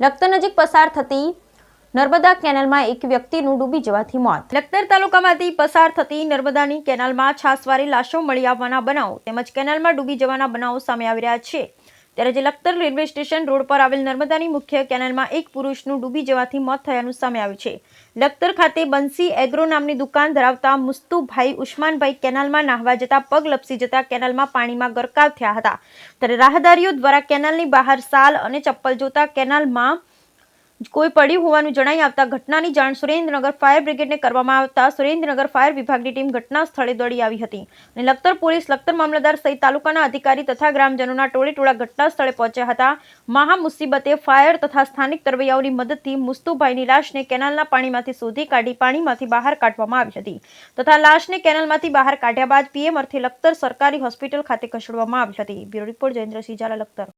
લખતર નજીક પસાર થતી નર્મદા કેનાલમાં એક વ્યક્તિનું ડૂબી જવાથી મોત। લખતર તાલુકામાંથી પસાર થતી નર્મદાની કેનાલમાં છાસવારી લાશો મળી આવવાના બનાવો તેમજ કેનાલમાં ડૂબી જવાના બનાવો સામે આવી રહ્યા છે। ત્યારે જે લખતર રેલવે સ્ટેશન રોડ પર આવેલ નર્મદાની મુખ્ય કેનાલમાં એક પુરુષનું ડૂબી જવાથી મોત થયાનું સામે આવ્યું છે। લખતર ખાતે બંસી એગ્રો નામની દુકાન ધરાવતા મુસ્તુભાઈ ઉસ્માનભાઈ કેનાલમાં નાહવા જતા પગ લપસી જતા કેનાલમાં પાણીમાં ગરકાવ થયા હતા। ત્યારે રાહદારીઓ દ્વારા કેનાલની બહાર શાલ અને ચપ્પલ જોતા કેનાલમાં કોઈ પડ્યું હોવાનું જણાઈ આવતા ઘટનાની જાણ સુરેન્દ્રનગર ફાયર બ્રિગેડને કરવામાં આવતા સુરેન્દ્રનગર ફાયર વિભાગની ટીમ ઘટના સ્થળે દોડી આવી હતી અને લખતર પોલીસ, લખતર મામલતદાર સહિત તાલુકાના અધિકારી તથા ગ્રામજનોના ટોળેટોળા ઘટના સ્થળે પહોંચ્યા હતા। મહા મુસીબતે ફાયર તથા સ્થાનિક તરવૈયાઓની મદદથી મુસ્તુભાઈની લાશને કેનાલના પાણીમાંથી શોધી કાઢી પાણીમાંથી બહાર કાઢવામાં આવી હતી તથા લાશને કેનાલમાંથી બહાર કાઢ્યા બાદ પીએમ અર્થે લખતર સરકારી હોસ્પિટલ ખાતે ખસેડવામાં આવી હતી। Bureau report Jayendrasinh Zala, Lakhtar.